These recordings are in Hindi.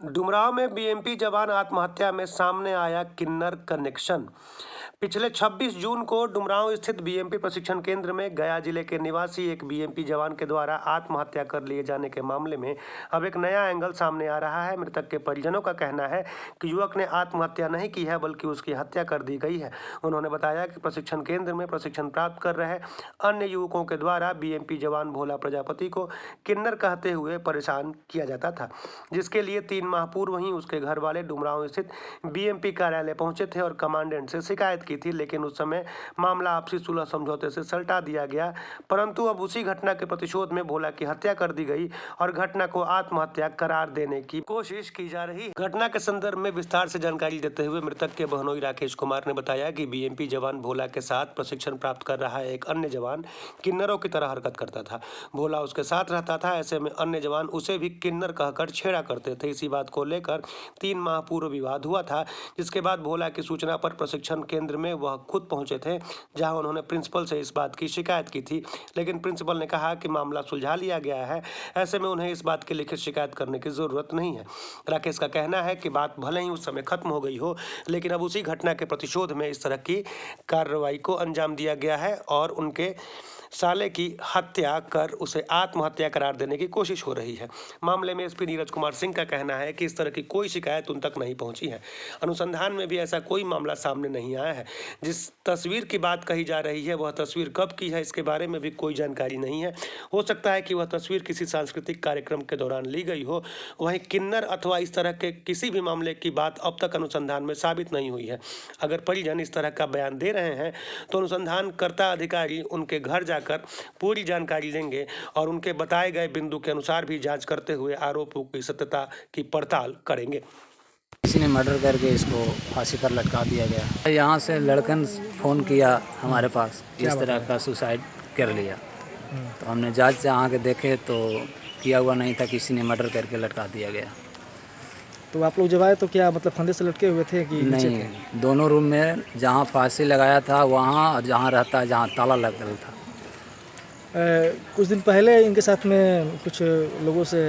डुमरांव में बीएमपी जवान आत्महत्या में सामने आया किन्नर कनेक्शन। पिछले 26 जून को डुमरांव स्थित बीएमपी प्रशिक्षण केंद्र में गया जिले के निवासी एक बीएमपी जवान के द्वारा आत्महत्या कर लिए जाने के मामले में अब एक नया एंगल सामने आ रहा है। मृतक के परिजनों का कहना है कि युवक ने आत्महत्या नहीं की है बल्कि उसकी हत्या कर दी गई है। उन्होंने बताया कि प्रशिक्षण केंद्र में प्रशिक्षण प्राप्त कर रहे अन्य युवकों के द्वारा बीएमपी जवान भोला प्रजापति को किन्नर कहते हुए परेशान किया जाता था, जिसके लिए 3 माह पूर्व ही उसके घर वाले डुमरांव स्थित बीएमपी कार्यालय पहुंचे थे और कमांडेंट से शिकायत की थी, लेकिन उस समय मामला आपसी सुलह समझौते से सलटा दिया गया। परंतु अब उसी घटना के प्रतिशोध में भोला की हत्या कर दी गई और घटना को आत्महत्या करार देने की कोशिश की जा रही है। घटना के संदर्भ में विस्तार से जानकारी देते हुए मृतक के बहनोई राकेश कुमार ने बताया कि बीएमपी जवान भोला के साथ प्रशिक्षण प्राप्त कर रहा एक अन्य जवान किन्नरों की तरह हरकत करता था। भोला उसके साथ रहता था, ऐसे में अन्य जवान उसे भी किन्नर कहकर छेड़ा करते थे। इसी बात को लेकर 3 माह पूर्व विवाद हुआ था, जिसके बाद भोला की सूचना पर प्रशिक्षण केंद्र में वह खुद पहुंचे थे, जहां उन्होंने प्रिंसिपल से इस बात की शिकायत की थी, लेकिन प्रिंसिपल ने कहा कि मामला सुलझा लिया गया है, ऐसे में उन्हें इस बात की लिखित शिकायत करने की जरूरत नहीं है। राकेश का कहना है कि बात भले ही उस समय खत्म हो गई हो, लेकिन अब उसी घटना के प्रतिशोध में इस तरह की कार्रवाई को अंजाम दिया गया है और उनके साले की हत्या कर उसे आत्महत्या करार देने की कोशिश हो रही है। मामले में एसपी नीरज कुमार सिंह का कहना है कि इस तरह की कोई शिकायत उन तक नहीं पहुंची है। अनुसंधान में भी ऐसा कोई मामला सामने नहीं आया है। जिस तस्वीर की बात कही जा रही है वह तस्वीर कब की है, इसके बारे में भी कोई जानकारी नहीं है। हो सकता है कि वह तस्वीर किसी सांस्कृतिक कार्यक्रम के दौरान ली गई हो। वहीं किन्नर अथवा इस तरह के किसी भी मामले की बात अब तक अनुसंधान में साबित नहीं हुई है। अगर परिजन इस तरह का बयान दे रहे हैं तो अनुसंधानकर्ता अधिकारी उनके घर जाकर पूरी जानकारी लेंगे और उनके बताए गए बिंदु के अनुसार भी जांच करते हुए आरोपों की सत्यता की पड़ताल करेंगे। किसी ने मर्डर करके इसको फांसी पर लटका दिया गया। यहाँ से लड़कन फ़ोन किया हमारे पास, इस तरह का सुसाइड कर लिया। तो हमने जांच से आके देखे तो किया हुआ नहीं था, किसी ने मर्डर करके लटका दिया गया। तो आप लोग जब आए तो क्या मतलब फंदे से लटके हुए थे कि नहीं, दोनों रूम में जहाँ फांसी लगाया था वहाँ और जहाँ रहता है जहाँ ताला लगा था। कुछ दिन पहले इनके साथ में कुछ लोगों से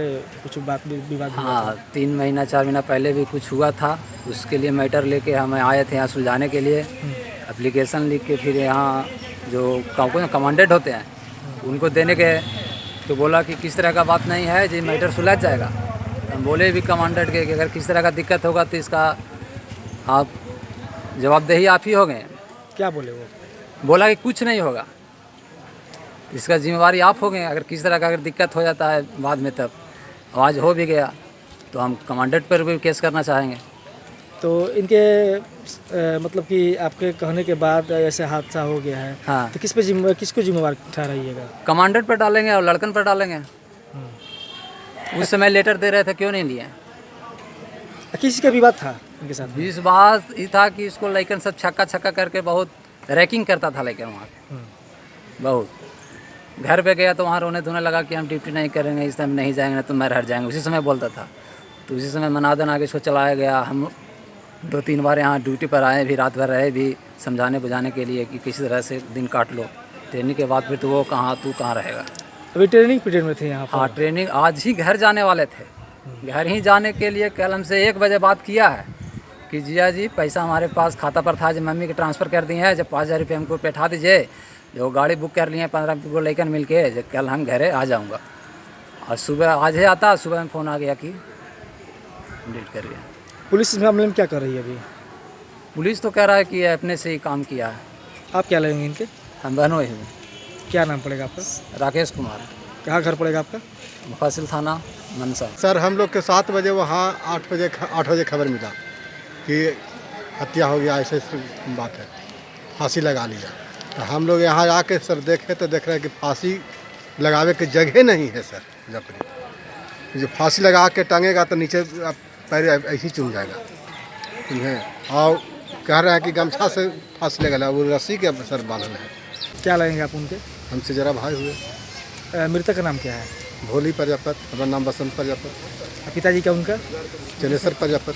कुछ बात विवाद हुआ था। 3 महीना 4 महीना पहले भी कुछ हुआ था। उसके लिए मैटर लेके हम आए थे यहाँ सुलझाने के लिए। एप्लीकेशन लिख के फिर यहाँ जो कमांडेंट होते हैं उनको देने के, तो बोला कि किस तरह का बात नहीं है जी, मैटर सुलझ जाएगा। हम बोले भी कमांडेंट के कि अगर किस तरह का दिक्कत होगा तो इसका आप जवाबदेही आप ही होंगे। क्या बोले वो? बोला कि कुछ नहीं होगा, इसका जिम्मेवारी आप हो गए। अगर किस तरह का अगर दिक्कत हो जाता है बाद में, तब आवाज़ हो भी गया तो हम कमांडेंट पर भी केस करना चाहेंगे। तो इनके मतलब कि आपके कहने के बाद ऐसे हादसा हो गया है। हाँ, तो किसको जिम्मेवार ठहराइएगा? कमांडेंट पर डालेंगे और लड़कन पर डालेंगे। उस समय लेटर दे रहे थे, क्यों नहीं लिए? किसी का विवाद था इनके साथ? इस बात ये था कि इसको लड़कन सब छक्का करके बहुत रैकिंग करता था। लड़कन वहाँ बहुत घर पे गया तो वहाँ रोने धोने लगा कि हम ड्यूटी नहीं करेंगे, इस टाइम नहीं जाएंगे, तो मैं हट जाएंगे, उसी समय बोलता था। तो उसी समय मनादन आगे इसको चलाया गया। हम 2-3 बार यहाँ ड्यूटी पर आए भी, रात भर रहे भी समझाने बुझाने के लिए कि किसी तरह से दिन काट लो। ट्रेनिंग के बाद फिर तो वो तू कहाँ रहेगा। अभी ट्रेनिंग पीरियड में थे यहाँ पर? हाँ, ट्रेनिंग आज ही घर जाने वाले थे। घर ही जाने के लिए कल हमसे 1 बजे बात किया है कि जिया जी पैसा हमारे पास खाता पर था, जो मम्मी के ट्रांसफ़र कर दिए हैं, जब 5000 रुपये हमको बैठा दीजिए, जो गाड़ी बुक कर लिए हैं 15 को लेकर मिल के, जब कल हम घरे आ जाऊंगा। और सुबह आज ही आता, सुबह में फ़ोन आ गया कि डिलीट कर गया। पुलिस इस मामले में क्या कर रही है अभी? पुलिस तो कह रहा है कि अपने से ही काम किया है। आप क्या लगेंगे इनके? हम बहनों ही। क्या नाम पड़ेगा आपका? राकेश कुमार। कहाँ घर पड़ेगा आपका? मुफस्सिल थाना मनसा। सर हम लोग के 7 बजे वहाँ 8 बजे खबर मिला कि हत्या हो गया, ऐसे बात है, फांसी लगा लिया। तो हम लोग यहाँ आके सर देखे तो देख रहे हैं कि फांसी लगावे की जगह नहीं है सर। लकड़ी जो फांसी लगा के टांगेगा तो नीचे पैर ऐसे ही चुन जाएगा तुम्हें। और कह रहे हैं कि गमछा से फांसी लगा, वो रस्सी के सर बांधल है। क्या लगेंगे आप उनके? हमसे जरा भाई हुए। मृतक का नाम क्या है? भोली प्रजापत, हमारा नाम बसंत प्रजापत। पिताजी का उनका? चनेश्वर प्रजापत।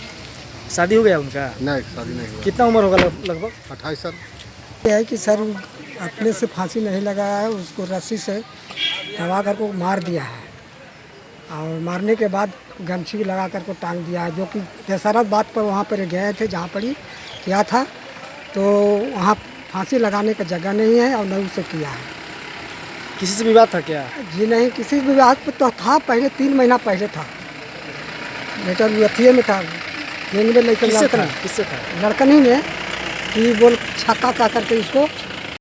शादी हो गया उनका? नहीं, शादी नहीं हुआ। कितना उम्र होगा लगभग? 28 साल। यह है कि सर अपने से फांसी नहीं लगाया है, उसको रस्सी से दबा कर को मार दिया है। और मारने के बाद गमछी लगा कर को टांग दिया है, जो कि दशहरा बात पर वहाँ पर गए थे जहाँ पर ही किया था, तो वहाँ फांसी लगाने का जगह नहीं है और न उसे किया है। किसी से विवाद था क्या? जी नहीं, किसी विवाद पर तो था, पहले 3 महीना पहले था। बेटा अथिये में था, गैंग में लेकर किससे था? लड़कन ही में कि बोल छक्का का करके इसको